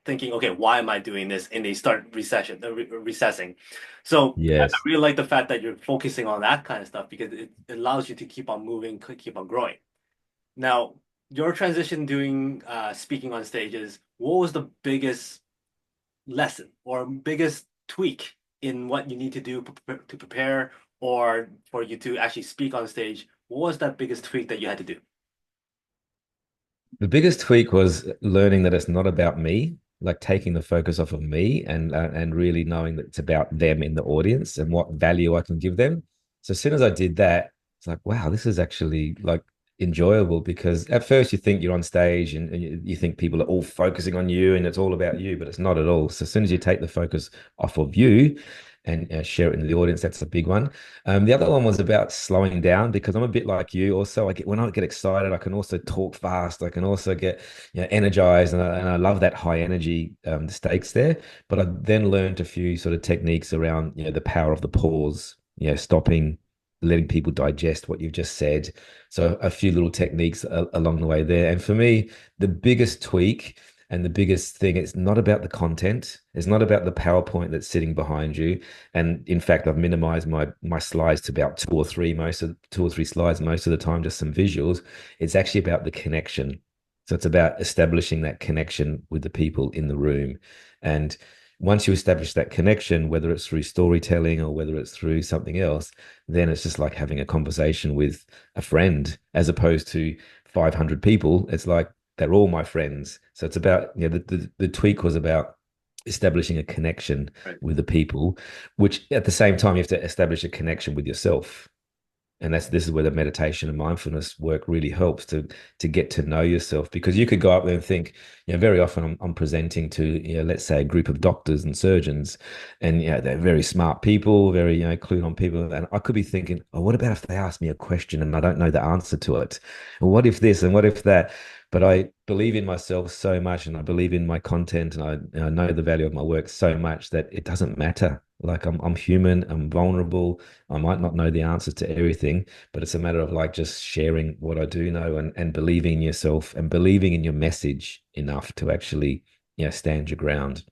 thinking, okay, why am I doing this? And they start recessing. So I Yes. really like the fact that you're focusing on that kind of stuff because it allows you to keep on moving, keep on growing. Now, your transition doing speaking on stages, what was the biggest lesson or biggest tweak in what you need to do to prepare or for you to actually speak on stage? What was that biggest tweak that you had to do? The biggest tweak was learning that it's not about me. like taking the focus off of me and really knowing that it's about them in the audience and what value I can give them. So as soon as I did that, it's like, wow, this is actually like enjoyable, because at first you think you're on stage and you think people are all focusing on you and it's all about you, but it's not at all. So as soon as you take the focus off of you and share it in the audience, that's a big one. The other one was about slowing down, because I'm a bit like you. Also, I get when I get excited, I can also talk fast. I can also get energized, and I love that high energy stakes there. But I then learned a few sort of techniques around the power of the pause, stopping, letting people digest what you've just said. So a few little techniques along the way there. And for me, the biggest tweak and the biggest thing, it's not about the content. It's not about the PowerPoint that's sitting behind you. And in fact, I've minimized my slides to about two or three slides most of the time, just some visuals. It's actually about the connection. So it's about establishing that connection with the people in the room. And once you establish that connection, whether it's through storytelling or whether it's through something else, then it's just like having a conversation with a friend, as opposed to 500 people. It's like they're all my friends. So it's about, the tweak was about establishing a connection Right. with the people, which at the same time, you have to establish a connection with yourself. And this is where the meditation and mindfulness work really helps to get to know yourself, because you could go up there and think, very often I'm presenting to, let's say a group of doctors and surgeons, and they're very smart people, very clued on people, and I could be thinking, oh, what about if they ask me a question and I don't know the answer to it? And what if this and what if that? But I believe in myself so much, and I believe in my content, and I know the value of my work so much that it doesn't matter. Like I'm human, I'm vulnerable. I might not know the answers to everything, but it's a matter of like just sharing what I do know, and believing in yourself and believing in your message enough to actually, stand your ground.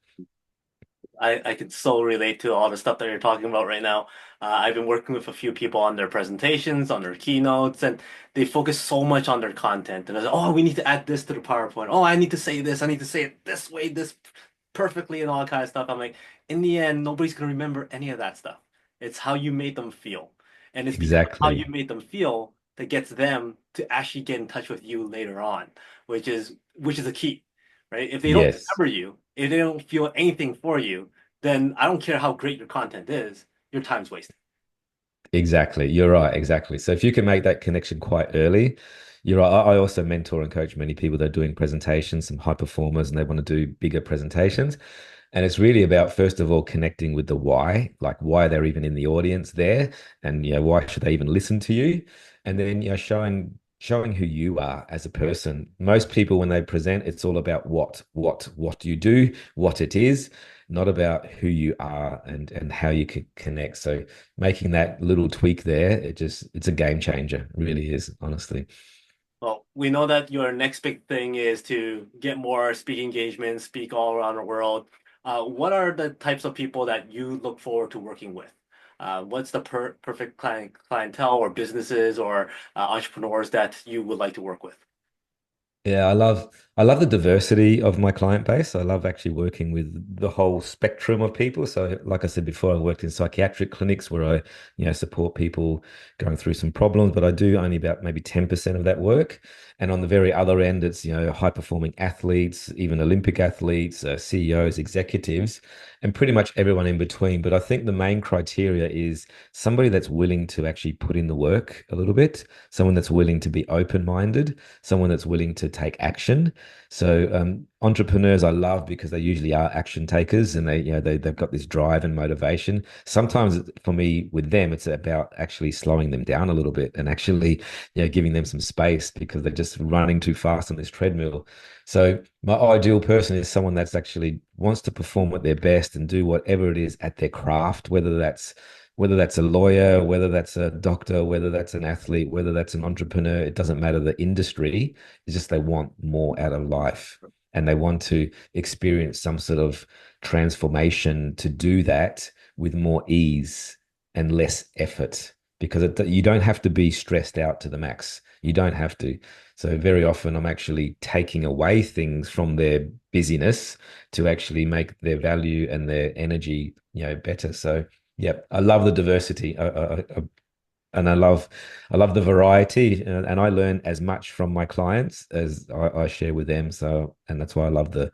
I could so relate to all the stuff that you're talking about right now. I've been working with a few people on their presentations, on their keynotes, and they focus so much on their content. And I say, oh, we need to add this to the PowerPoint. Oh, I need to say this. I need to say it this way, this perfectly, and all that kind of stuff. I'm like, in the end, nobody's gonna remember any of that stuff. It's how you made them feel, and it's because of how you Exactly. made them feel that gets them to actually get in touch with you later on, which is a key, right? If they don't Yes. remember you, if they don't feel anything for you, then I don't care how great your content is, your time's wasted. Exactly. You're right. Exactly. So if you can make that connection quite early, you're right. I also mentor and coach many people that are doing presentations, some high performers, and they want to do bigger presentations. And it's really about, first of all, connecting with the why, like why they're even in the audience there, and why should they even listen to you? And then showing who you are as a person. Most people, when they present, it's all about what do you do, what it is, not about who you are and how you can connect. So making that little tweak there, it's a game changer. It really is, honestly. Well, we know that your next big thing is to get more speaking engagements, speak all around the world. What are the types of people that you look forward to working with? What's the perfect clientele or businesses or entrepreneurs that you would like to work with? Yeah, I love the diversity of my client base. I love actually working with the whole spectrum of people. So, like I said before, I worked in psychiatric clinics where I, support people going through some problems, but I do only about maybe 10% of that work. And on the very other end, it's, high performing athletes, even Olympic athletes, CEOs, executives, and pretty much everyone in between. But I think the main criteria is somebody that's willing to actually put in the work a little bit, someone that's willing to be open-minded, someone that's willing to take action. So entrepreneurs I love because they usually are action takers, and they've got this drive and motivation. Sometimes for me with them, it's about actually slowing them down a little bit and actually giving them some space because they're just running too fast on this treadmill. So my ideal person is someone that's actually wants to perform at their best and do whatever it is at their craft, whether that's a lawyer, whether that's a doctor, whether that's an athlete, whether that's an entrepreneur, it doesn't matter the industry. It's just they want more out of life, and they want to experience some sort of transformation to do that with more ease and less effort, because you don't have to be stressed out to the max. You don't have to. So very often I'm actually taking away things from their busyness to actually make their value and their energy, better. So, yep, I love the diversity. And I love the variety, and I learn as much from my clients as I share with them. So, and that's why I love the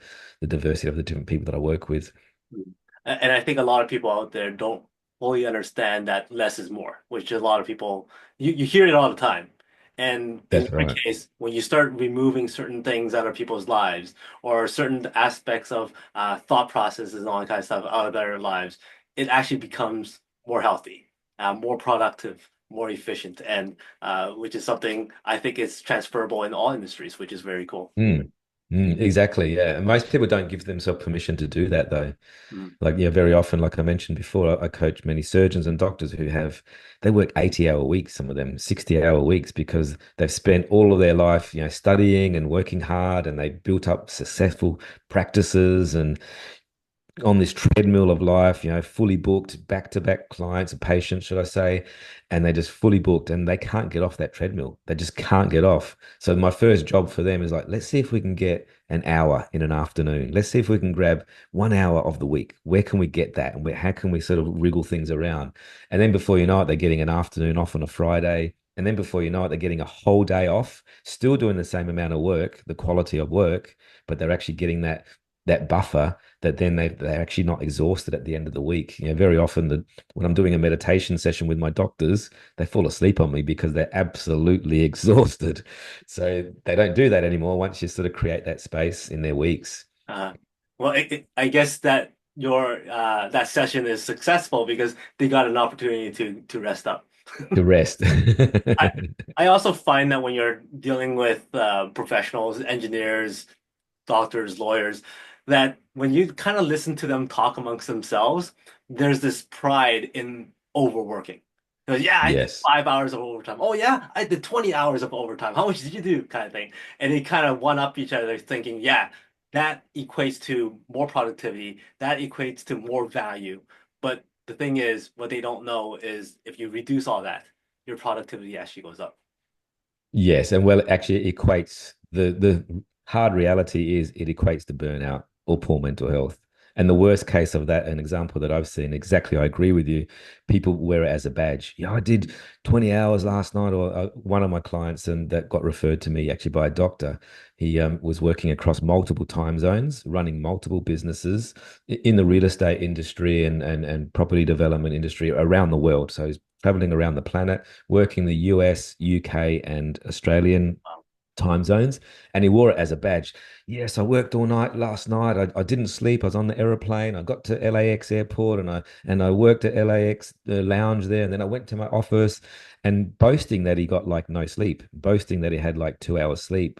diversity of the different people that I work with. Mm. And I think a lot of people out there don't fully understand that less is more, which a lot of people, you hear it all the time. And in That's your right. case, when you start removing certain things out of people's lives or certain aspects of thought processes and all that kind of stuff out of their lives, it actually becomes more healthy, more productive, more efficient, and which is something I think is transferable in all industries, which is very cool. Mm. Exactly. Yeah. And most people don't give themselves permission to do that though. Mm. Like, yeah, very often, like I mentioned before, I coach many surgeons and doctors who they work 80-hour weeks, some of them 60-hour weeks, because they've spent all of their life, studying and working hard, and they built up successful practices and on this treadmill of life, fully booked, back-to-back clients and patients, should I say, and they just fully booked and they can't get off that treadmill. They just can't get off. So my first job for them is like, let's see if we can get an hour in an afternoon. Let's see if we can grab 1 hour of the week. Where can we get that? And how can we sort of wriggle things around? And then before you know it, they're getting an afternoon off on a Friday. And then before you know it, they're getting a whole day off, still doing the same amount of work, the quality of work, but they're actually getting that buffer that then they're actually not exhausted at the end of the week. Very often when I'm doing a meditation session with my doctors, they fall asleep on me because they're absolutely exhausted. So they don't do that anymore once you sort of create that space in their weeks Uh, well, I guess that your that session is successful because they got an opportunity to rest up. to rest. I I also find that when you're dealing with professionals, engineers, doctors, lawyers, that when you kind of listen to them talk amongst themselves, there's this pride in overworking. Yeah, I did Yes. 5 hours of overtime. Oh yeah, I did 20 hours of overtime. How much did you do? Kind of thing. And they kind of one up each other thinking, yeah, that equates to more productivity, that equates to more value. But the thing is, what they don't know is if you reduce all that, your productivity actually goes up. Yes, and well, actually, it equates the hard reality is it equates to burnout or poor mental health. And the worst case of that, an example that I've seen, exactly, I agree with you. People wear it as a badge. Yeah, I did 20 hours last night, or one of my clients, and that got referred to me actually by a doctor. He was working across multiple time zones, running multiple businesses in the real estate industry and property development industry around the world. So he's traveling around the planet, working the US, UK, and Australian time zones, and he wore it as a badge. Yes, I worked all night last night. I didn't sleep. I was on the aeroplane. I got to LAX airport and I worked at LAX lounge there, and then I went to my office and boasting that he got like no sleep, boasting that he had like 2 hours sleep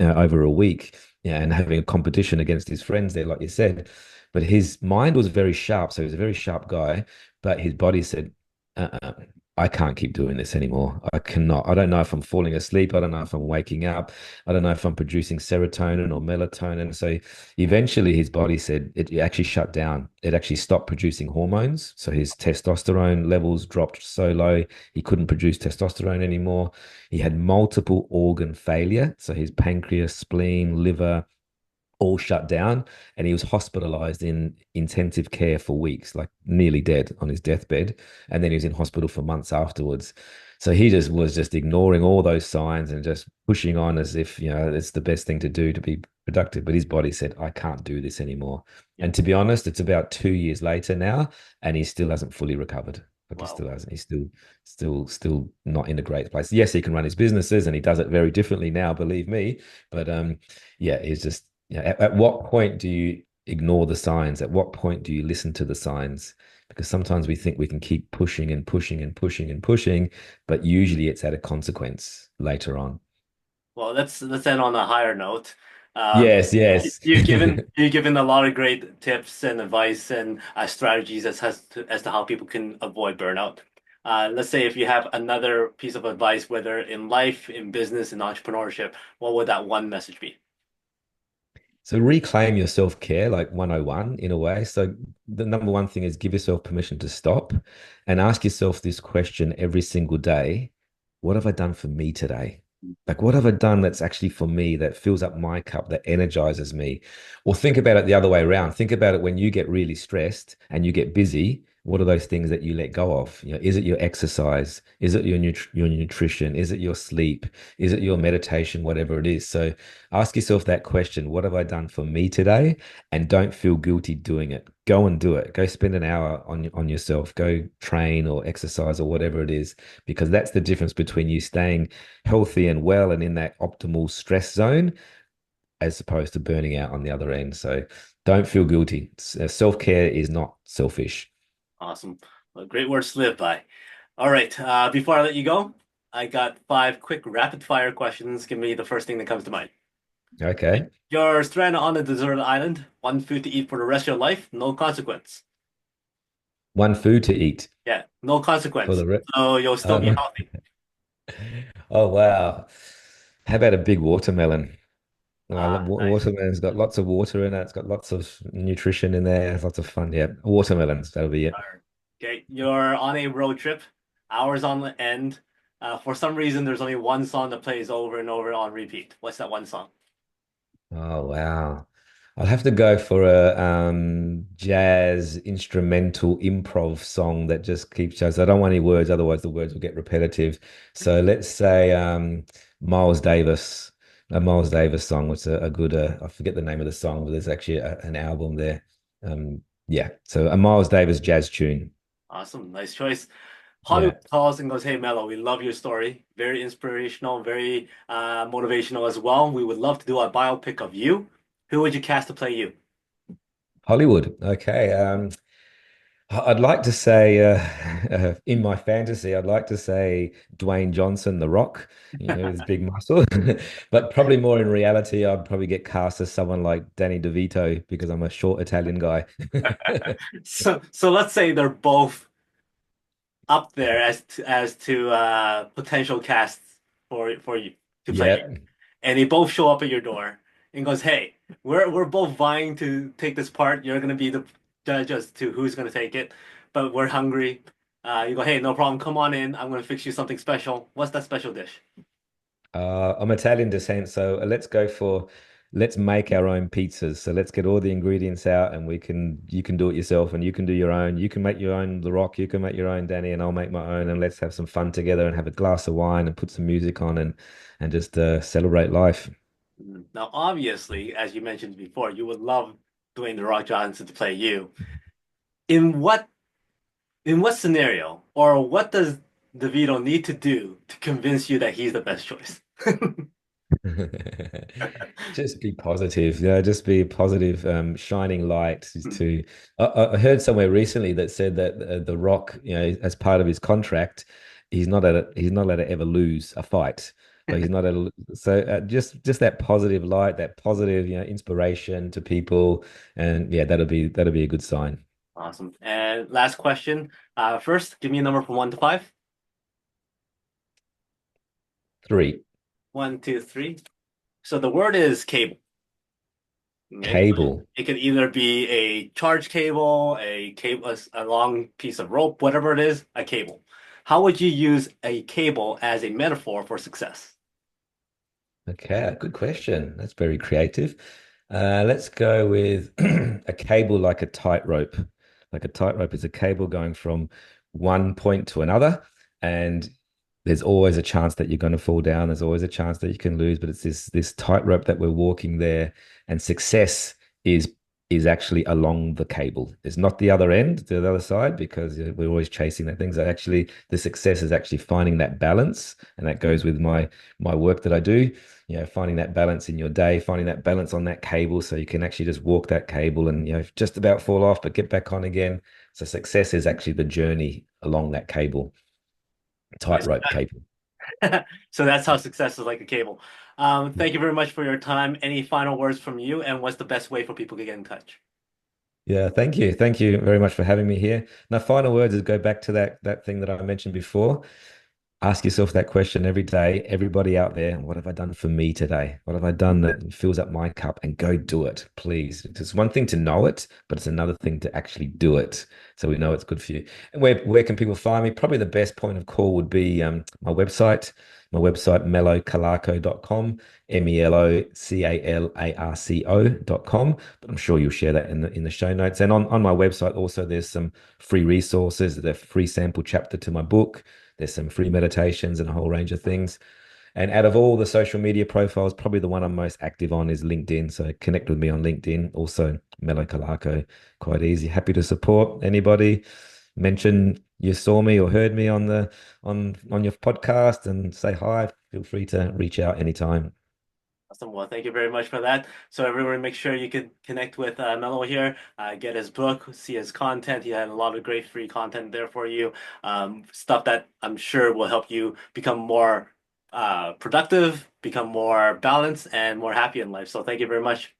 over a week, yeah, and having a competition against his friends there, like you said. But his mind was very sharp, so he was a very sharp guy. But his body said, uh-uh, I can't keep doing this anymore. I cannot. I don't know if I'm falling asleep. I don't know if I'm waking up. I don't know if I'm producing serotonin or melatonin. So eventually his body said it actually shut down. It actually stopped producing hormones. So his testosterone levels dropped so low, he couldn't produce testosterone anymore. He had multiple organ failure. So his pancreas, spleen, liver, all shut down, and he was hospitalized in intensive care for weeks, like nearly dead on his deathbed. And then he was in hospital for months afterwards. So he just was just ignoring all those signs and just pushing on as if, it's the best thing to do to be productive. But his body said, I can't do this anymore. Yeah. And to be honest, it's about 2 years later now, and he still hasn't fully recovered. Like he Wow. still hasn't. He's still not in a great place. Yes, he can run his businesses and he does it very differently now, believe me. But yeah, he's just at what point do you ignore the signs? At what point do you listen to the signs? Because sometimes we think we can keep pushing and pushing and pushing and pushing, but usually it's at a consequence later on. Well, let's end on a higher note. Um, Yes, yes. you've given a lot of great tips and advice and strategies as to how people can avoid burnout. Let's say if you have another piece of advice, whether in life, in business, in entrepreneurship, what would that one message be? So reclaim your self-care, like 101 in a way. So the number one thing is give yourself permission to stop and ask yourself this question every single day. What have I done for me today? Like, what have I done that's actually for me, that fills up my cup, that energizes me? Or think about it the other way around. Think about it when you get really stressed and you get busy. what are those things that you let go of? Is it your exercise? Is it your nutrition? Is it your sleep? Is it your meditation? Whatever it is. So ask yourself that question. What have I done for me today? And don't feel guilty doing it. Go and do it. Go spend an hour on yourself. Go train or exercise or whatever it is, because that's the difference between you staying healthy and well and in that optimal stress zone as opposed to burning out on the other end. So don't feel guilty. Self-care is not selfish. Awesome. Well, great words to live by. All right. Before I let you go, I got five quick rapid fire questions. Give me the first thing that comes to mind. Okay. You're stranded on a deserted island, one food to eat for the rest of your life, no consequence. One food to eat Yeah, no for consequence. the rest. So you'll still Oh, be no. healthy. Oh, wow. How about a big watermelon? Nice. Watermelon's got lots of water in it. It's got lots of nutrition in there. It's lots of fun. Yeah. Watermelons. That'll be it. All right. Okay, you're on a road trip, hours on the end. For some reason, there's only one song that plays over and over on repeat. What's that one song? Oh, wow. I'll have to go for a jazz instrumental improv song that just keeps jazz. I don't want any words, otherwise the words will get repetitive. So let's say Miles Davis, a Miles Davis song. It's a good I forget the name of the song, but there's actually an album there. Yeah, so a Miles Davis jazz tune. Awesome, nice choice. Yeah. Hollywood calls and goes, "Hey Mello, we love your story. Very inspirational, very motivational as well. We would love to do a biopic of you. Who would you cast to play you?" Hollywood. Okay. I'd like to say, in my fantasy, I'd like to say Dwayne Johnson, The Rock, his big muscle. But probably more in reality, I'd probably get cast as someone like Danny DeVito because I'm a short Italian guy. So let's say they're both up there as to potential casts for you to play you, Yeah. and they both show up at your door and goes, "Hey, we're both vying to take this part. You're gonna be the judge as to who's gonna take it, but we're hungry." You go, "Hey, no problem. Come on in. I'm gonna fix you something special. What's that special dish?" I'm Italian descent, so let's make our own pizzas. So let's get all the ingredients out, and you can do it yourself, and you can do your own. You can make your own The Rock, you can make your own Danny, and I'll make my own, and let's have some fun together and have a glass of wine and put some music on and just celebrate life. Now, obviously, as you mentioned before, you would love Dwayne The Rock Johnson to play you. In what in what scenario or what does DeVito need to do to convince you that he's the best choice? Just be positive, just be positive, shining light is to I heard somewhere recently that said that the Rock, as part of his contract, he's not allowed to ever lose a fight. Like he's not allowed so just that positive light, that positive, inspiration to people. And yeah, that'll be a good sign. Awesome. And last question. First, give me a number from 1 to 5. 3. 1, 2, 3. So the word is cable. Okay. Cable. It can either be a charge cable, a long piece of rope, whatever it is, a cable. How would you use a cable as a metaphor for success? Okay, good question. That's very creative. Let's go with a cable like a tightrope. Like a tightrope is a cable going from one point to another, and there's always a chance that you're going to fall down. There's always a chance that you can lose, but it's this tightrope that we're walking there, and success is is actually along the cable. It's not the other end, the other side, because we're always chasing that things. Actually, the success is actually finding that balance, and that goes with my work that I do. Finding that balance in your day, finding that balance on that cable, so you can actually just walk that cable and just about fall off, but get back on again. So success is actually the journey along that cable, tightrope cable. So that's how success is like a cable. Thank you very much for your time. Any final words from you, and what's the best way for people to get in touch? Yeah, thank you. Thank you very much for having me here. Now, final words is go back to that thing that I mentioned before. Ask yourself that question every day, everybody out there, what have I done for me today? What have I done that fills up my cup? And go do it, please. It's one thing to know it, but it's another thing to actually do it. So we know it's good for you. And where can people find me? Probably the best point of call would be my website. my website, melocalarco.com, melocalarco.com. But I'm sure you'll share that in the show notes. And on my website also there's some free resources. There's a free sample chapter to my book. There's some free meditations and a whole range of things. And out of all the social media profiles, probably the one I'm most active on is LinkedIn. So connect with me on LinkedIn. Also, Melo Calarco, quite easy. Happy to support anybody. Mention you saw me or heard me on the on your podcast and say hi. Feel free to reach out anytime. Awesome. Well, thank you very much for that. So everyone, make sure you can connect with Melo here, get his book, see his content. He had a lot of great free content there for you. Stuff that I'm sure will help you become more productive, become more balanced, and more happy in life. So thank you very much.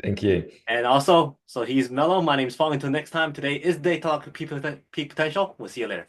Thank you. And also, so he's Melo. My name's Fong. Until next time, today is Day to Peak Potential. We'll see you later.